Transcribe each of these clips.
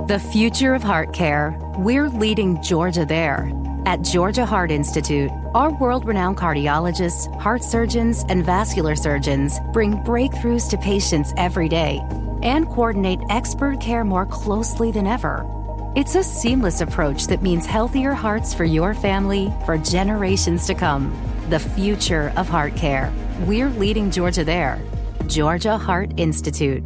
The future of heart care. We're leading Georgia there. At Georgia Heart Institute, our world-renowned cardiologists, heart surgeons, and vascular surgeons bring breakthroughs to patients every day and coordinate expert care more closely than ever. It's a seamless approach that means healthier hearts for your family for generations to come. The future of heart care. We're leading Georgia there. Georgia Heart Institute.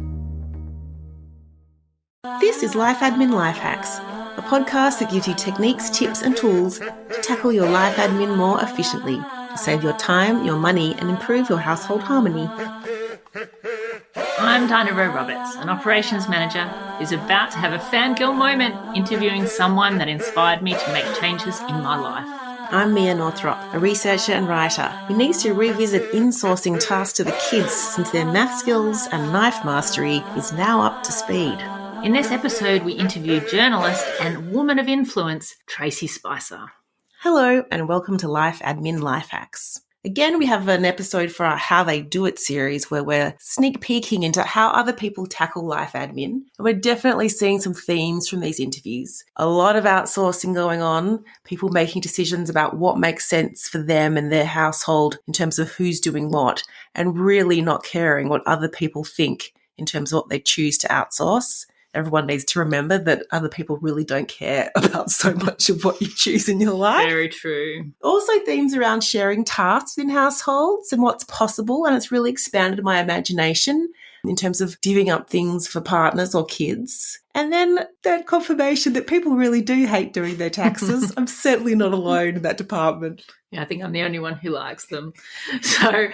This is Life Admin Life Hacks, a podcast that gives you techniques, tips and tools to tackle your life admin more efficiently, to save your time, your money and improve your household harmony. I'm Tarana Roberts, an operations manager who's about to have a fangirl moment interviewing someone that inspired me to make changes in my life. I'm Mia Northrop, a researcher and writer who needs to revisit insourcing tasks to the kids since their math skills and knife mastery is now up to speed. In this episode, we interview journalist and woman of influence, Tracey Spicer. Hello and welcome to Life Admin Life Hacks. Again, we have an episode for our How They Do It series where we're sneak peeking into how other people tackle life admin. And we're definitely seeing some themes from these interviews. A lot of outsourcing going on, people making decisions about what makes sense for them and their household in terms of who's doing what, and really not caring what other people think in terms of what they choose to outsource. Everyone needs to remember that other people really don't care about so much of what you choose in your life. Very true. Also themes around sharing tasks in households and what's possible, and it's really expanded my imagination in terms of divvying up things for partners or kids. And then that confirmation that people really do hate doing their taxes. I'm certainly not alone in that department. Yeah, I think I'm the only one who likes them. So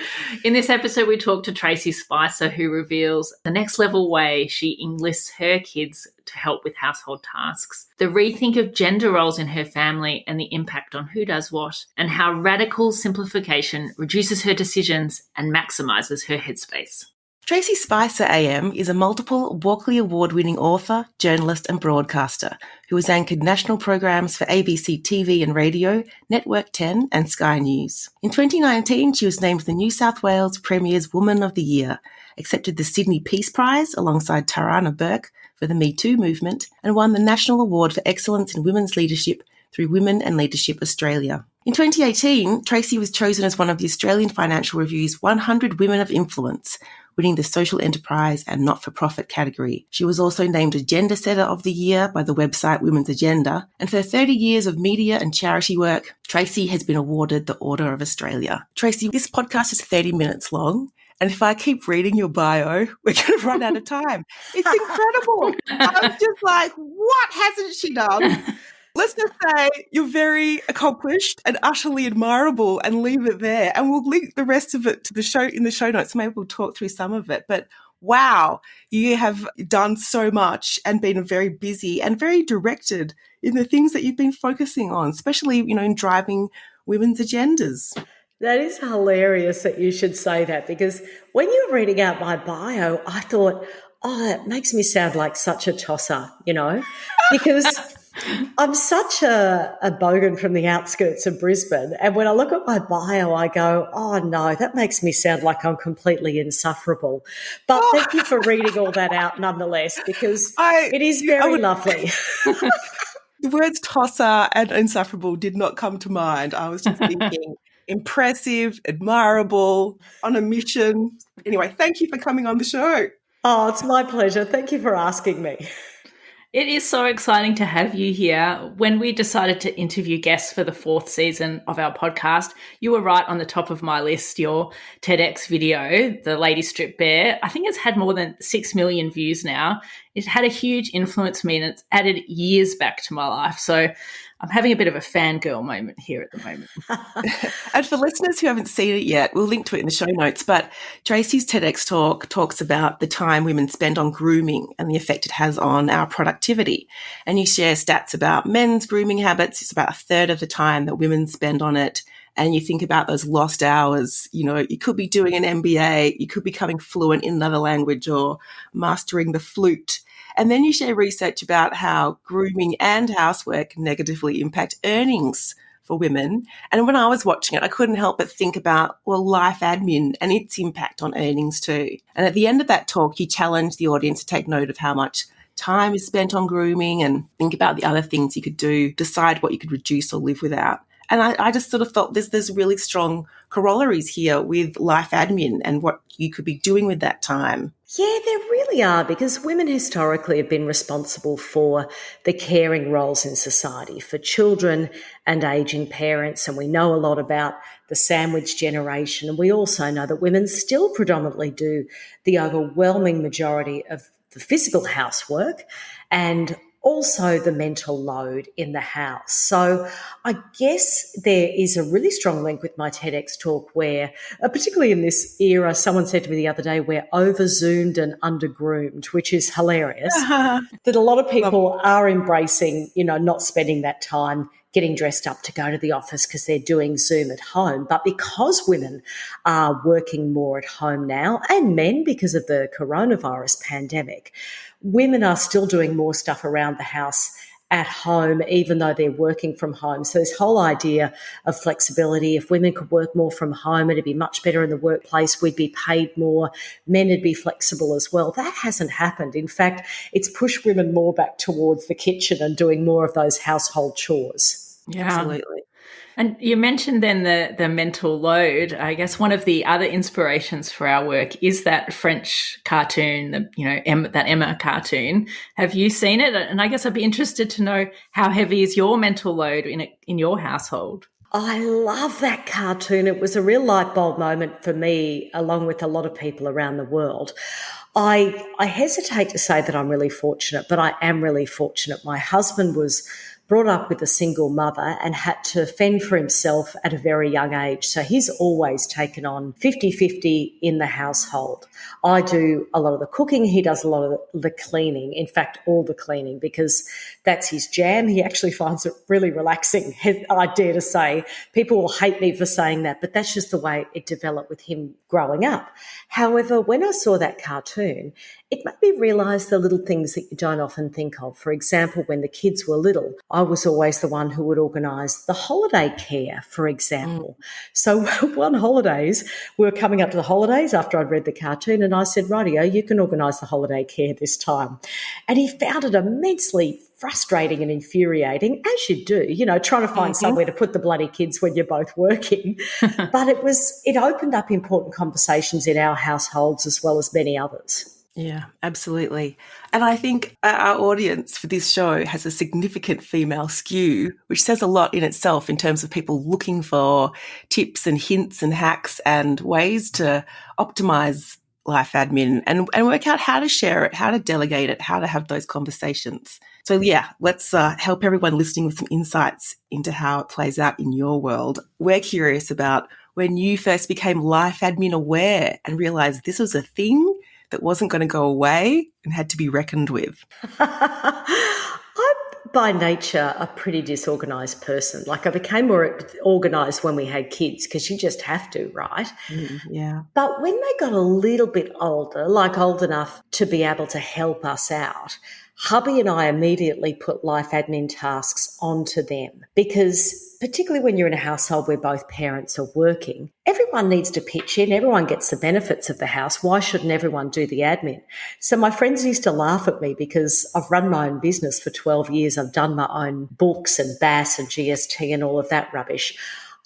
in this episode, we talk to Tracey Spicer, who reveals the next level way she enlists her kids to help with household tasks, the rethink of gender roles in her family and the impact on who does what, and how radical simplification reduces her decisions and maximises her headspace. Tracey Spicer AM is a multiple Walkley Award-winning author, journalist and broadcaster who has anchored national programs for ABC TV and radio, Network 10 and Sky News. In 2019, she was named the New South Wales Premier's Woman of the Year, accepted the Sydney Peace Prize alongside Tarana Burke for the Me Too movement, and won the National Award for Excellence in Women's Leadership through Women and Leadership Australia. In 2018, Tracey was chosen as one of the Australian Financial Review's 100 Women of Influence, winning the Social Enterprise and Not-for-Profit category. She was also named Agenda Setter of the Year by the website Women's Agenda, and for 30 years of media and charity work, Tracey has been awarded the Order of Australia. Tracey, this podcast is 30 minutes long, and if I keep reading your bio, we're going to run out of time. It's incredible. I'm just like, what hasn't she done? Let's just say you're very accomplished and utterly admirable and leave it there. And we'll link the rest of it to the show in the show notes. Maybe we'll talk through some of it. But wow, you have done so much and been very busy and very directed in the things that you've been focusing on, especially, in driving women's agendas. That is hilarious that you should say that, because when you were reading out my bio, I thought, that makes me sound like such a tosser, because I'm such a bogan from the outskirts of Brisbane. And when I look at my bio, I go, oh, no, that makes me sound like I'm completely insufferable. But thank you for reading all that out nonetheless, because it is very lovely. The words tosser and insufferable did not come to mind. I was just thinking impressive, admirable, on a mission. Anyway, thank you for coming on the show. Oh, it's my pleasure. Thank you for asking me. It is so exciting to have you here. When we decided to interview guests for the 4th season of our podcast, you were right on the top of my list. Your TEDx video, The Lady Strip Bare, I think it's had more than 6 million views now. It had a huge influence on me and it's added years back to my life. So I'm having a bit of a fangirl moment here at the moment. And for listeners who haven't seen it yet, we'll link to it in the show notes, but Tracey's TEDx Talk talks about the time women spend on grooming and the effect it has on our productivity. And you share stats about men's grooming habits. It's about a third of the time that women spend on it. And you think about those lost hours, you could be doing an MBA, you could be becoming fluent in another language or mastering the flute. And then you share research about how grooming and housework negatively impact earnings for women. And when I was watching it, I couldn't help but think about, life admin and its impact on earnings too. And at the end of that talk, you challenged the audience to take note of how much time is spent on grooming, and think about the other things you could do, decide what you could reduce or live without. And I just sort of felt there's really strong corollaries here with life admin and what you could be doing with that time. Yeah, there really are, because women historically have been responsible for the caring roles in society for children and ageing parents. And we know a lot about the sandwich generation. And we also know that women still predominantly do the overwhelming majority of the physical housework and also the mental load in the house. So I guess there is a really strong link with my TEDx talk where, particularly in this era, someone said to me the other day, we're over-zoomed and under-groomed, which is hilarious, that a lot of people are embracing, not spending that time getting dressed up to go to the office because they're doing Zoom at home. But because women are working more at home now, and men because of the coronavirus pandemic, women are still doing more stuff around the house at home, even though they're working from home. So this whole idea of flexibility, if women could work more from home, it'd be much better in the workplace, we'd be paid more, men would be flexible as well. That hasn't happened. In fact, it's pushed women more back towards the kitchen and doing more of those household chores. Yeah. Absolutely. And you mentioned then the mental load. I guess one of the other inspirations for our work is that French cartoon, that Emma cartoon. Have you seen it? And I guess I'd be interested to know, how heavy is your mental load in your household? I love that cartoon. It was a real light bulb moment for me, along with a lot of people around the world. I hesitate to say that I'm really fortunate, but I am really fortunate. My husband was brought up with a single mother and had to fend for himself at a very young age. So he's always taken on 50-50 in the household. I do a lot of the cooking. He does a lot of the cleaning. In fact, all the cleaning, because that's his jam. He actually finds it really relaxing, I dare to say. People will hate me for saying that, but that's just the way it developed with him growing up. However, when I saw that cartoon, it made me realise the little things that you don't often think of. For example, when the kids were little, I was always the one who would organise the holiday care, for example. So one holidays, we were coming up to the holidays after I'd read the cartoon, and I said, rightio, you can organise the holiday care this time. And he found it immensely frustrating and infuriating, as you do, trying to find somewhere to put the bloody kids when you're both working. But it opened up important conversations in our households as well as many others. Yeah, absolutely. And I think our audience for this show has a significant female skew, which says a lot in itself in terms of people looking for tips and hints and hacks and ways to optimize life admin and work out how to share it, how to delegate it, how to have those conversations. So yeah, let's help everyone listening with some insights into how it plays out in your world. We're curious about when you first became life admin aware and realized this was a thing that wasn't going to go away and had to be reckoned with. I'm by nature a pretty disorganised person. Like, I became more organised when we had kids, because you just have to, right? Yeah. But when they got a little bit older, like old enough to be able to help us out, hubby and I immediately put life admin tasks onto them, because particularly when you're in a household where both parents are working, everyone needs to pitch in. Everyone gets the benefits of the house. Why shouldn't everyone do the admin? So my friends used to laugh at me, because I've run my own business for 12 years. I've done my own books and BAS and GST and all of that rubbish.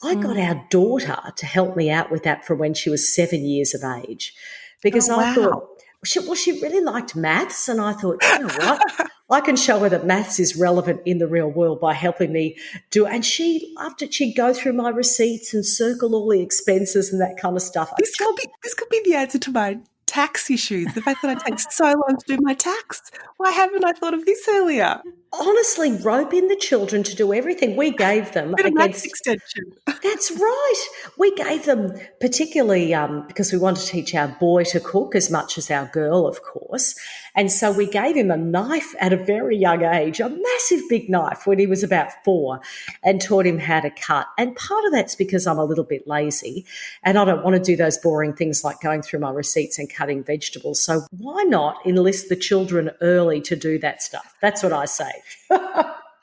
I got our daughter to help me out with that from when she was 7 years of age, because I thought, she really liked maths, and I thought, you know what? I can show her that maths is relevant in the real world by helping me do it. And she loved it. She'd go through my receipts and circle all the expenses and that kind of stuff. This could be the answer to my tax issues, the fact that I take so long to do my tax. Why haven't I thought of this earlier? Honestly, rope in the children to do everything. We gave them against extension. That's right. We gave them, particularly because we want to teach our boy to cook as much as our girl, of course. And so we gave him a knife at a very young age, a massive big knife when he was about 4, and taught him how to cut. And part of that's because I'm a little bit lazy and I don't want to do those boring things like going through my receipts and cutting vegetables. So why not enlist the children early to do that stuff? That's what I say.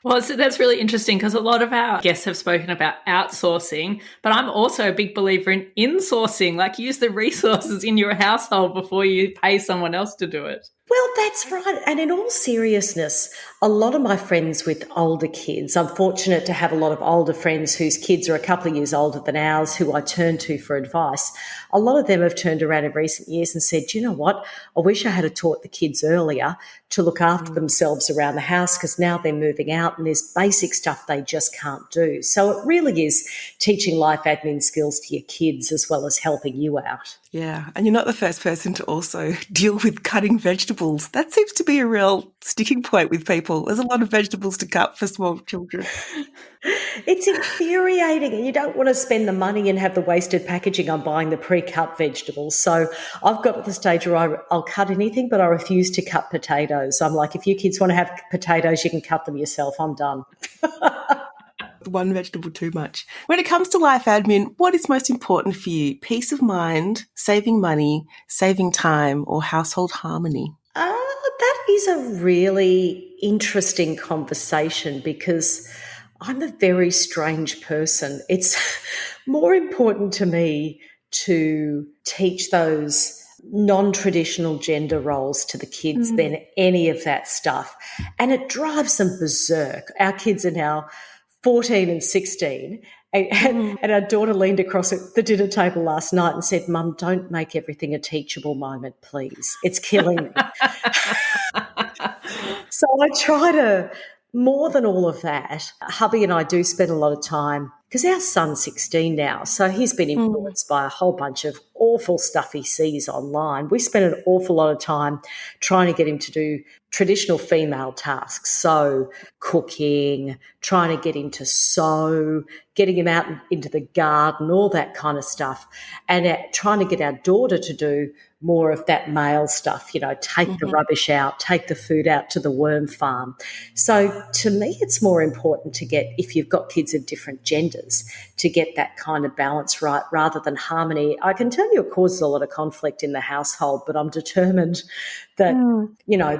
Well, that's really interesting, because a lot of our guests have spoken about outsourcing, but I'm also a big believer in insourcing, like use the resources in your household before you pay someone else to do it. Well, that's right. And in all seriousness, a lot of my friends with older kids, I'm fortunate to have a lot of older friends whose kids are a couple of years older than ours who I turn to for advice. A lot of them have turned around in recent years and said, you know what, I wish I had taught the kids earlier to look after themselves around the house because now they're moving out and there's basic stuff they just can't do. So it really is teaching life admin skills to your kids as well as helping you out. Yeah, and you're not the first person to also deal with cutting vegetables. That seems to be a real sticking point with people. There's a lot of vegetables to cut for small children. It's infuriating, and you don't want to spend the money and have the wasted packaging on buying the pre-cut vegetables. So I've got to the stage where I'll cut anything, but I refuse to cut potatoes. I'm like, if you kids want to have potatoes, you can cut them yourself. I'm done. One vegetable too much. When it comes to life admin, what is most important for you? Peace of mind, saving money, saving time, or household harmony? That is a really interesting conversation because I'm a very strange person. It's more important to me to teach those non-traditional gender roles to the kids than any of that stuff. And it drives them berserk. Our kids are now 14 and 16. And our daughter leaned across at the dinner table last night and said, Mum, don't make everything a teachable moment, please. It's killing me. So I try to, more than all of that, hubby and I do spend a lot of time, because our son's 16 now, so he's been influenced by a whole bunch of awful stuff he sees online. We spend an awful lot of time trying to get him to do traditional female tasks, so cooking, trying to get him to sew, getting him out into the garden, all that kind of stuff, and trying to get our daughter to do more of that male stuff, take the rubbish out, take the food out to the worm farm. So to me, it's more important to get, if you've got kids of different genders, to get that kind of balance right rather than harmony. I can tell you it causes a lot of conflict in the household, but I'm determined that,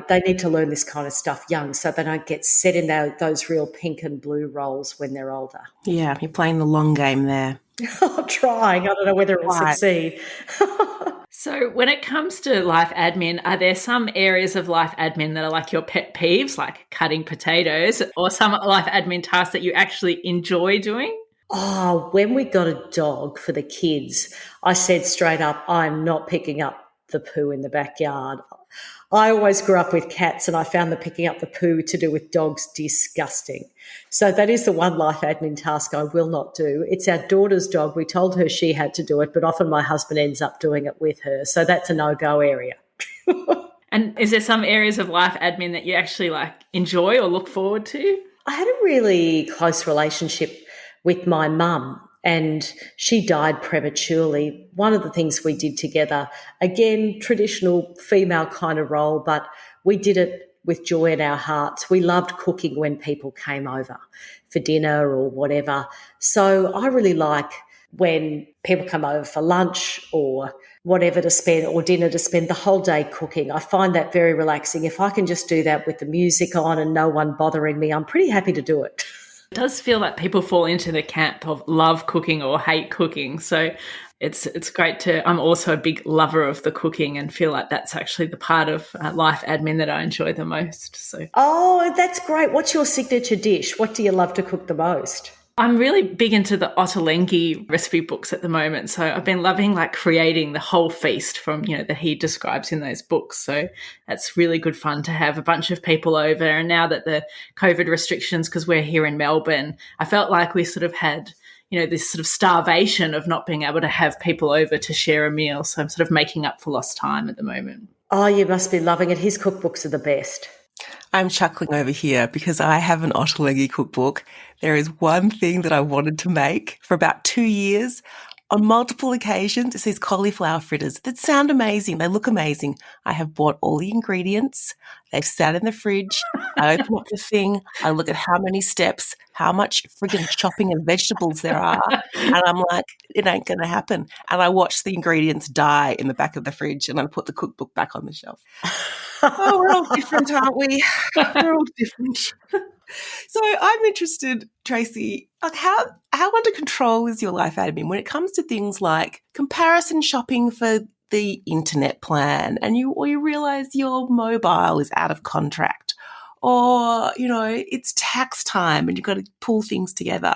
they need to learn this kind of stuff young so they don't get set in those real pink and blue roles when they're older. Yeah, you're playing the long game there. I'm trying. I don't know whether it will succeed. So when it comes to life admin, are there some areas of life admin that are like your pet peeves, like cutting potatoes, or some life admin tasks that you actually enjoy doing? Oh, when we got a dog for the kids, I said straight up, I'm not picking up the poo in the backyard. I always grew up with cats and I found the picking up the poo to do with dogs disgusting. So that is the one life admin task I will not do. It's our daughter's dog. We told her she had to do it, but often my husband ends up doing it with her. So that's a no-go area. And is there some areas of life admin that you actually enjoy or look forward to? I had a really close relationship with my mum, and she died prematurely. One of the things we did together, again, traditional female kind of role, but we did it with joy in our hearts. We loved cooking when people came over for dinner or whatever. So I really like when people come over for lunch or whatever to spend, or dinner to spend the whole day cooking. I find that very relaxing. If I can just do that with the music on and no one bothering me, I'm pretty happy to do it. It does feel like people fall into the camp of love cooking or hate cooking. So it's great I'm also a big lover of the cooking and feel like that's actually the part of life admin that I enjoy the most. So, oh, that's great. What's your signature dish? What do you love to cook the most? I'm really big into the ottolenghi recipe books at the moment. So I've been loving creating the whole feast from, that he describes in those books. So that's really good fun to have a bunch of people over. And now that the COVID restrictions, because we're here in Melbourne, I felt like we sort of had, this sort of starvation of not being able to have people over to share a meal. So I'm sort of making up for lost time at the moment. Oh, you must be loving it. His cookbooks are the best. I'm chuckling over here because I have an ottolenghi cookbook. There is one thing that I wanted to make for about 2 years. On multiple occasions, it's these cauliflower fritters that sound amazing. They look amazing. I have bought all the ingredients. They've sat in the fridge. I open up the thing. I look at how many steps, how much friggin' chopping of vegetables there are. And I'm like, it ain't going to happen. And I watch the ingredients die in the back of the fridge and I put the cookbook back on the shelf. Oh, we're all different, aren't we? We're all different. So I'm interested, Tracey, how under control is your life admin when it comes to things like comparison shopping for the internet plan and you realize your mobile is out of contract, or, it's tax time and you've got to pull things together.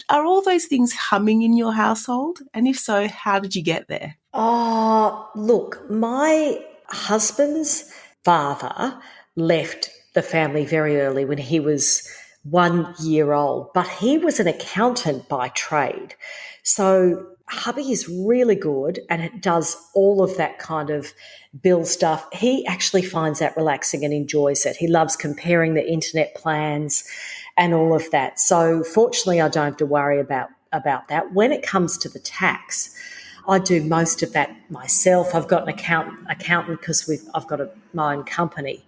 Are all those things humming in your household? And if so, how did you get there? Oh, look, my husband's father left the family very early when he was 1 year old, but he was an accountant by trade. So hubby is really good and it does all of that kind of bill stuff. He actually finds that relaxing and enjoys it. He loves comparing the internet plans and all of that. So fortunately, I don't have to worry about that. When it comes to the tax, I do most of that myself. I've got an accountant because I've got my own company.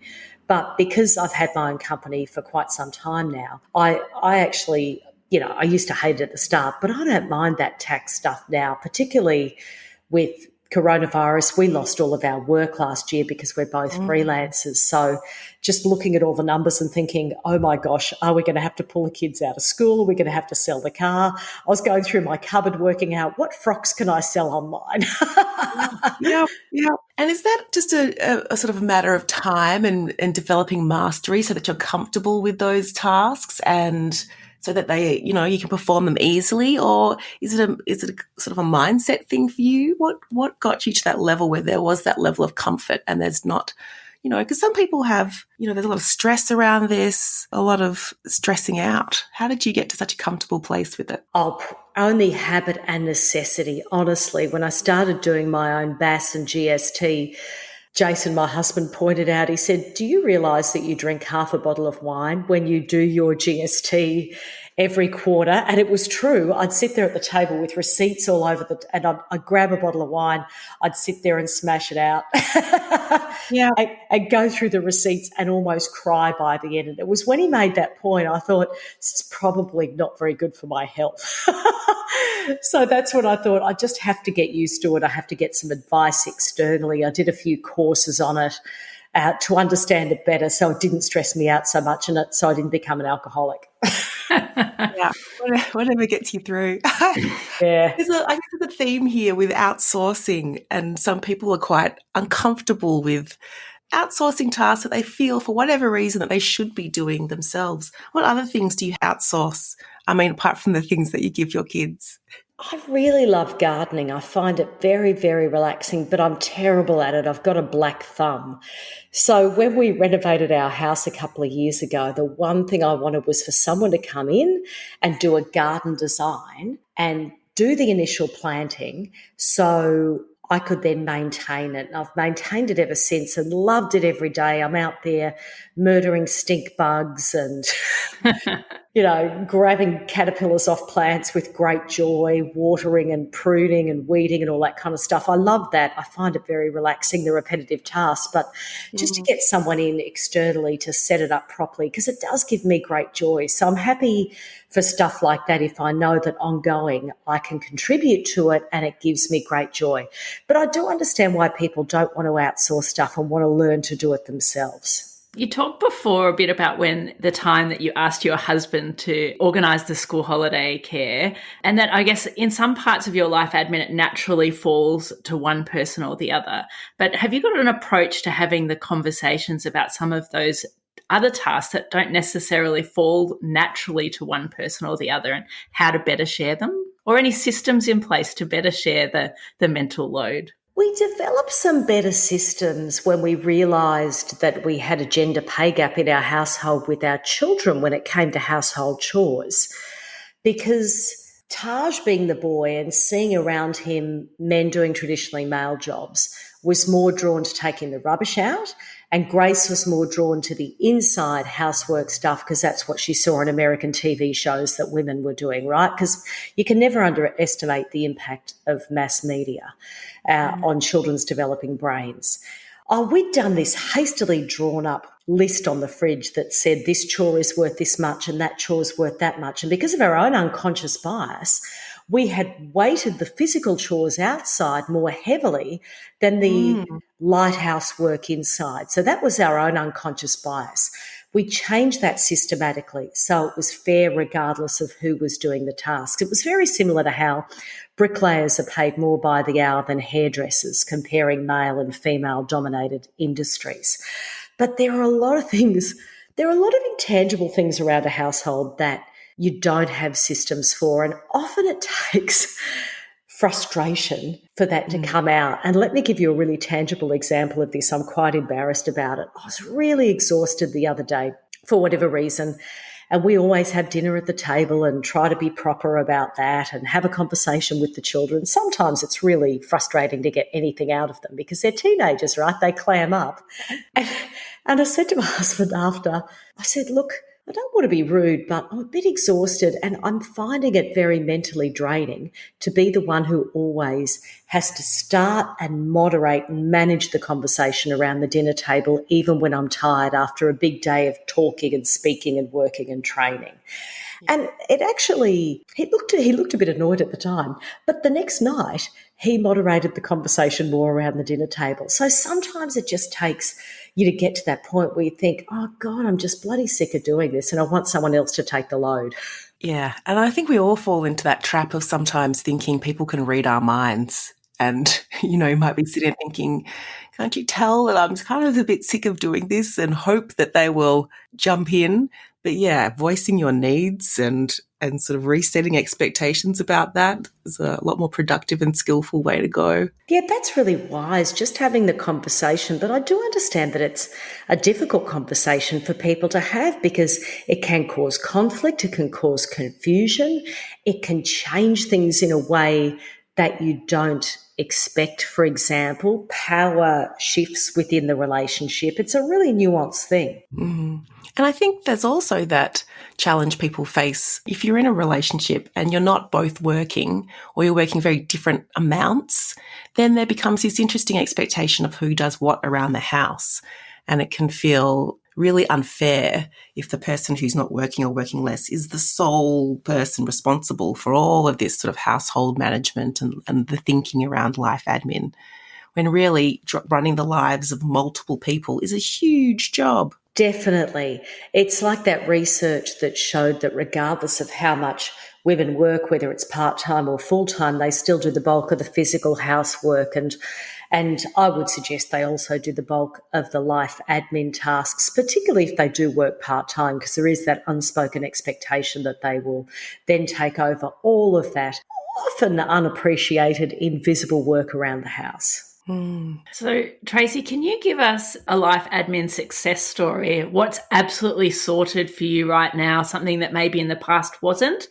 But because I've had my own company for quite some time now, I actually, I used to hate it at the start, but I don't mind that tax stuff now, particularly with coronavirus. We lost all of our work last year because we're both freelancers. So just looking at all the numbers and thinking, oh my gosh, are we going to have to pull the kids out of school? Are we going to have to sell the car? I was going through my cupboard working out what frocks can I sell online? Yeah. And is that just a sort of a matter of time and developing mastery so that you're comfortable with those tasks and so that they, you can perform them easily? Or is it a sort of a mindset thing for you? What got you to that level where there was that level of comfort and there's not, because some people have, there's a lot of stress around this, a lot of stressing out. How did you get to such a comfortable place with it? Oh, only habit and necessity. Honestly, when I started doing my own BAS and GST, Jason, my husband, pointed out, he said, do you realise that you drink half a bottle of wine when you do your GST every quarter? And it was true. I'd sit there at the table with receipts all over and I'd grab a bottle of wine. I'd sit there and smash it out. Yeah. I'd go through the receipts and almost cry by the end. And it was when he made that point, I thought, this is probably not very good for my health. So that's what I thought. I just have to get used to it. I have to get some advice externally. I did a few courses on it to understand it better so it didn't stress me out so much so I didn't become an alcoholic. Yeah, whatever gets you through. Yeah. I guess there's a theme here with outsourcing, and some people are quite uncomfortable with outsourcing tasks that they feel for whatever reason that they should be doing themselves. What other things do you outsource? I mean, apart from the things that you give your kids. I really love gardening. I find it very, very relaxing, but I'm terrible at it. I've got a black thumb. So when we renovated our house a couple of years ago, the one thing I wanted was for someone to come in and do a garden design and do the initial planting so I could then maintain it. And I've maintained it ever since and loved it every day. I'm out there murdering stink bugs and grabbing caterpillars off plants with great joy, watering and pruning and weeding and all that kind of stuff. I love that. I find it very relaxing, the repetitive tasks, but just to get someone in externally to set it up properly, because it does give me great joy. So I'm happy for stuff like that if I know that ongoing I can contribute to it and it gives me great joy. But I do understand why people don't want to outsource stuff and want to learn to do it themselves. You talked before a bit about when the time that you asked your husband to organise the school holiday care, and that I guess in some parts of your life admin, it naturally falls to one person or the other. But have you got an approach to having the conversations about some of those other tasks that don't necessarily fall naturally to one person or the other and how to better share them? Or any systems in place to better share the mental load? We developed some better systems when we realised that we had a gender pay gap in our household with our children when it came to household chores. Because Taj being the boy and seeing around him men doing traditionally male jobs was more drawn to taking the rubbish out, and Grace was more drawn to the inside housework stuff because that's what she saw on American TV shows that women were doing, right? Because you can never underestimate the impact of mass media on children's developing brains. We'd done this hastily drawn up list on the fridge that said this chore is worth this much and that chore is worth that much. And because of our own unconscious bias, we had weighted the physical chores outside more heavily than the light housework inside. So that was our own unconscious bias. we changed that systematically so it was fair regardless of who was doing the tasks. It was very similar to how bricklayers are paid more by the hour than hairdressers, comparing male and female dominated industries. But there are a lot of things, there are a lot of intangible things around a household that you don't have systems for, and often it takes frustration for that to come out. And let me give you a really tangible example of this. I'm quite embarrassed about it. I was really exhausted the other day for whatever reason. And we always have dinner at the table and try to be proper about that and have a conversation with the children. Sometimes it's really frustrating to get anything out of them because they're teenagers, right? They clam up. And I said to my husband after, I said, look, I don't want to be rude, but I'm a bit exhausted and I'm finding it very mentally draining to be the one who always has to start and moderate and manage the conversation around the dinner table, even when I'm tired after a big day of talking and speaking and working and training. And it actually, he looked a bit annoyed at the time, but the next night he moderated the conversation more around the dinner table. So sometimes it just takes you to get to that point where you think, oh God, I'm just bloody sick of doing this and I want someone else to take the load. Yeah. And I think we all fall into that trap of sometimes thinking people can read our minds and, you might be sitting there thinking, can't you tell that I'm kind of a bit sick of doing this, and hope that they will jump in. But yeah, voicing your needs and sort of resetting expectations about that is a lot more productive and skillful way to go. Yeah, that's really wise, just having the conversation. But I do understand that it's a difficult conversation for people to have because it can cause conflict, it can cause confusion, it can change things in a way that you don't expect. For example, power shifts within the relationship. It's a really nuanced thing. Mm-hmm. And I think there's also that challenge people face if you're in a relationship and you're not both working, or you're working very different amounts, then there becomes this interesting expectation of who does what around the house. And it can feel really unfair if the person who's not working or working less is the sole person responsible for all of this sort of household management and the thinking around life admin, when really running the lives of multiple people is a huge job. Definitely. It's like that research that showed that regardless of how much women work, whether it's part-time or full-time, they still do the bulk of the physical housework. And I would suggest they also do the bulk of the life admin tasks, particularly if they do work part-time, because there is that unspoken expectation that they will then take over all of that often unappreciated, invisible work around the house. So, Tracey, can you give us a life admin success story? What's absolutely sorted for you right now, something that maybe in the past wasn't?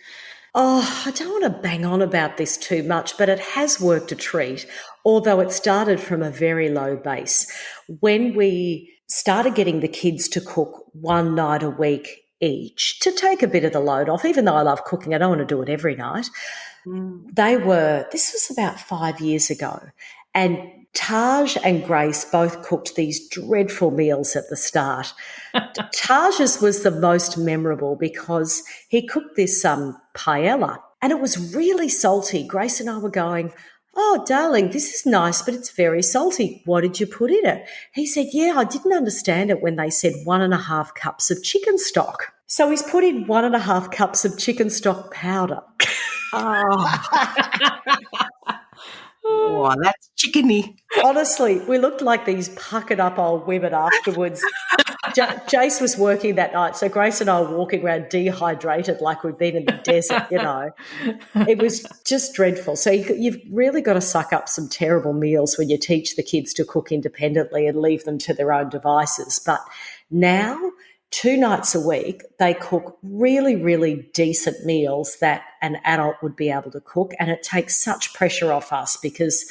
Oh, I don't want to bang on about this too much, but it has worked a treat, although it started from a very low base. When we started getting the kids to cook one night a week each to take a bit of the load off, even though I love cooking, I don't want to do it every night. This was about 5 years ago, and Taj and Grace both cooked these dreadful meals at the start. Taj's was the most memorable because he cooked this paella and it was really salty. Grace and I were going, oh, darling, this is nice, but it's very salty. What did you put in it? He said, yeah, I didn't understand it when they said 1.5 cups of chicken stock. So he's put in 1.5 cups of chicken stock powder. Oh, that's chickeny. Honestly, we looked like these puckered up old women afterwards. Jace was working that night, so Grace and I were walking around dehydrated like we'd been in the desert, It was just dreadful. So you've really got to suck up some terrible meals when you teach the kids to cook independently and leave them to their own devices. But now, 2 nights a week, they cook really, really decent meals that an adult would be able to cook, and it takes such pressure off us because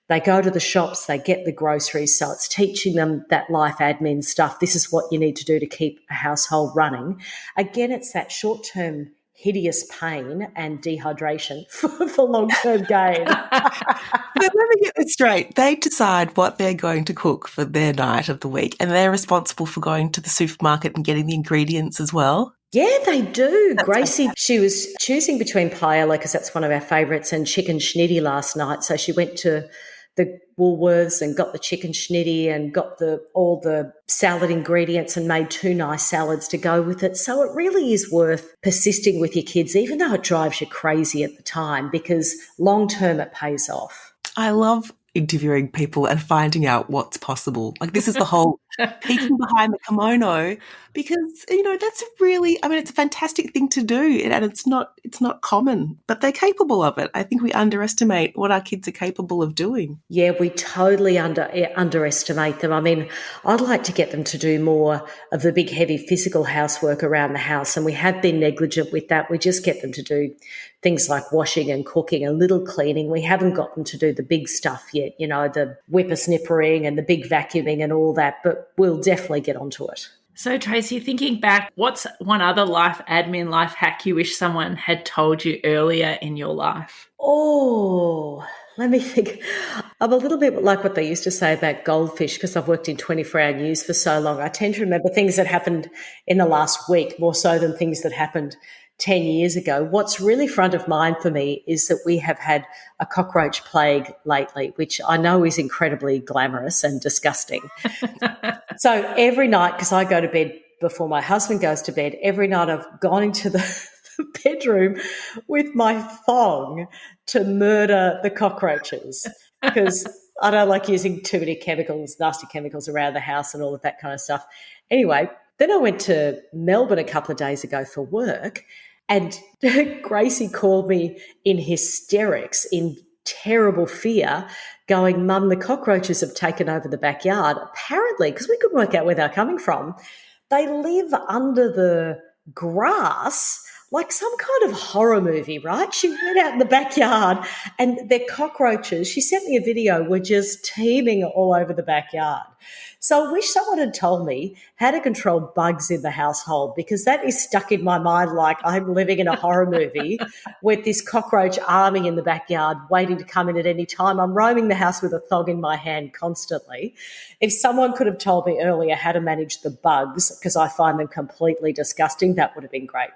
they go to the shops, they get the groceries, so it's teaching them that life admin stuff. This is what you need to do to keep a household running. Again, it's that short-term hideous pain and dehydration for long-term gain. But let me get this straight. They decide what they're going to cook for their night of the week, and they're responsible for going to the supermarket and getting the ingredients as well. Yeah, they do. Gracie, she was choosing between paella, because that's one of our favourites, and chicken schnitty last night. So she went to the Woolworths and got the chicken schnitty and got all the salad ingredients and made 2 nice salads to go with it. So it really is worth persisting with your kids, even though it drives you crazy at the time, because long term it pays off. I love interviewing people and finding out what's possible. Like, this is the whole peeking behind the kimono, because, that's really, it's a fantastic thing to do, and it's not common, but they're capable of it. I think we underestimate what our kids are capable of doing. Yeah, we totally underestimate them. I'd like to get them to do more of the big, heavy physical housework around the house, and we have been negligent with that. We just get them to do things like washing and cooking, a little cleaning. We haven't got them to do the big stuff yet, the whippersnippering and the big vacuuming and all that, but we'll definitely get onto it. So, Tracey, thinking back, what's one other life hack you wish someone had told you earlier in your life? Oh, let me think. I'm a little bit like what they used to say about goldfish, because I've worked in 24-hour news for so long. I tend to remember things that happened in the last week more so than things that happened 10 years ago. What's really front of mind for me is that we have had a cockroach plague lately, which I know is incredibly glamorous and disgusting. So every night, because I go to bed before my husband goes to bed, every night I've gone into the bedroom with my thong to murder the cockroaches, because I don't like using too many chemicals, nasty chemicals around the house and all of that kind of stuff. Anyway, then I went to Melbourne a couple of days ago for work, and Gracie called me in hysterics, in terrible fear, going, "Mum, the cockroaches have taken over the backyard." Apparently, because we couldn't work out where they're coming from, they live under the grass like some kind of horror movie, right? She went out in the backyard and their cockroaches, she sent me a video, were just teeming all over the backyard. So I wish someone had told me how to control bugs in the household, because that is stuck in my mind like I'm living in a horror movie with this cockroach army in the backyard waiting to come in at any time. I'm roaming the house with a thong in my hand constantly. If someone could have told me earlier how to manage the bugs, because I find them completely disgusting, that would have been great.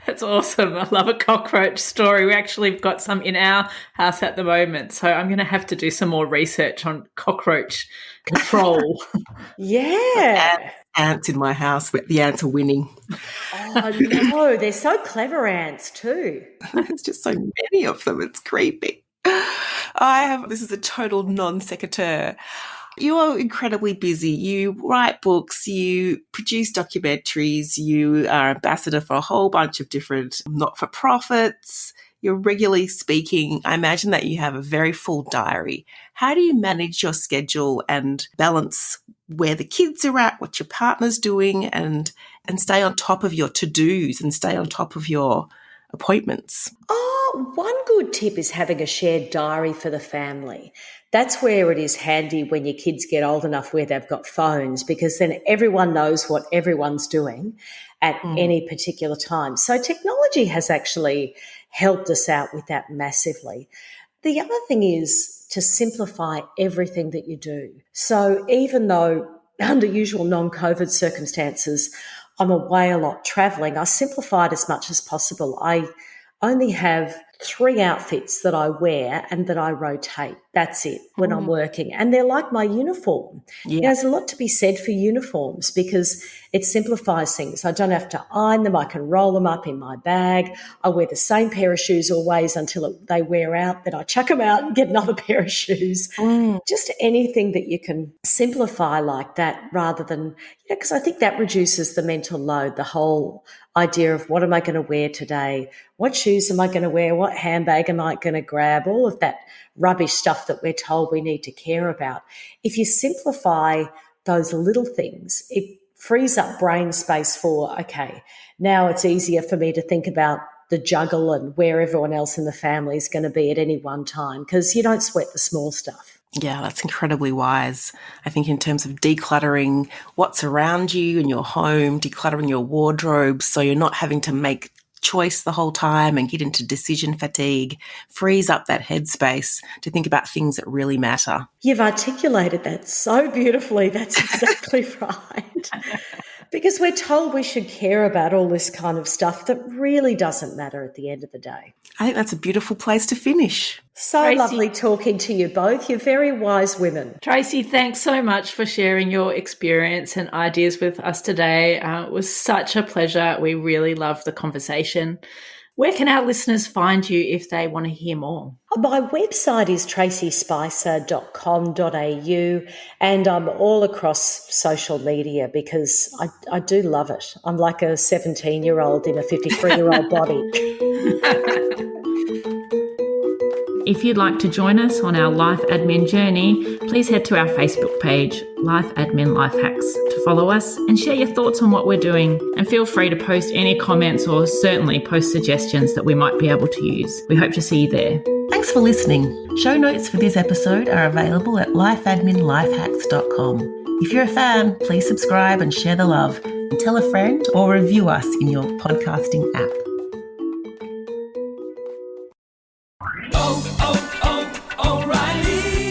That's awesome. I love a cockroach story. We actually have got some in our house at the moment, so I'm going to have to do some more research on cockroach control. Yeah. Ants in my house, the ants are winning. Oh, no, they're so clever, ants too. There's just so many of them. It's creepy. This is a total non sequitur. You are incredibly busy. You write books, you produce documentaries, you are ambassador for a whole bunch of different not-for-profits. You're regularly speaking. I imagine that you have a very full diary. How do you manage your schedule and balance where the kids are at, what your partner's doing, and stay on top of your to-dos and stay on top of your appointments? Oh, one good tip is having a shared diary for the family. That's where it is handy when your kids get old enough where they've got phones, because then everyone knows what everyone's doing at any particular time. So technology has actually helped us out with that massively. The other thing is to simplify everything that you do. So even though under usual non-COVID circumstances, I'm away a lot traveling, I simplified as much as possible. I only have 3 outfits that I wear and that I rotate. That's it when I'm working. And they're like my uniform. Yeah. There's a lot to be said for uniforms because it simplifies things. I don't have to iron them. I can roll them up in my bag. I wear the same pair of shoes always until they wear out. Then I chuck them out and get another pair of shoes. Just anything that you can simplify like that, rather than, because I think that reduces the mental load, the whole idea of what am I going to wear today? What shoes am I going to wear? What handbag am I going to grab? All of that rubbish stuff that we're told we need to care about. If you simplify those little things, it frees up brain space for, okay, now it's easier for me to think about the juggle and where everyone else in the family is going to be at any one time, because you don't sweat the small stuff. Yeah, that's incredibly wise. I think in terms of decluttering what's around you in your home, decluttering your wardrobe so you're not having to make choice the whole time and get into decision fatigue, frees up that headspace to think about things that really matter. You've articulated that so beautifully. That's exactly right. Because we're told we should care about all this kind of stuff that really doesn't matter at the end of the day. I think that's a beautiful place to finish. So Tracey, lovely talking to you both. You're very wise women. Tracey, thanks so much for sharing your experience and ideas with us today. It was such a pleasure. We really loved the conversation. Where can our listeners find you if they want to hear more? My website is traceyspicer.com.au, and I'm all across social media because I do love it. I'm like a 17-year-old in a 53-year-old body. If you'd like to join us on our Life Admin journey, please head to our Facebook page, Life Admin Life Hacks, to follow us and share your thoughts on what we're doing. And feel free to post any comments or certainly post suggestions that we might be able to use. We hope to see you there. Thanks for listening. Show notes for this episode are available at lifeadminlifehacks.com. If you're a fan, please subscribe and share the love, and tell a friend or review us in your podcasting app.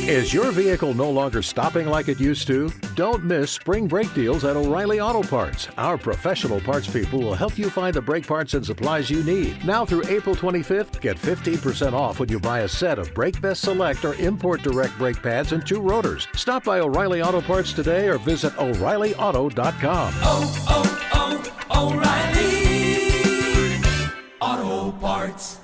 Is your vehicle no longer stopping like it used to? Don't miss spring brake deals at O'Reilly Auto Parts. Our professional parts people will help you find the brake parts and supplies you need. Now through April 25th, get 15% off when you buy a set of Brake Best Select or Import Direct brake pads and 2 rotors. Stop by O'Reilly Auto Parts today or visit O'ReillyAuto.com. O'Reilly Auto Parts.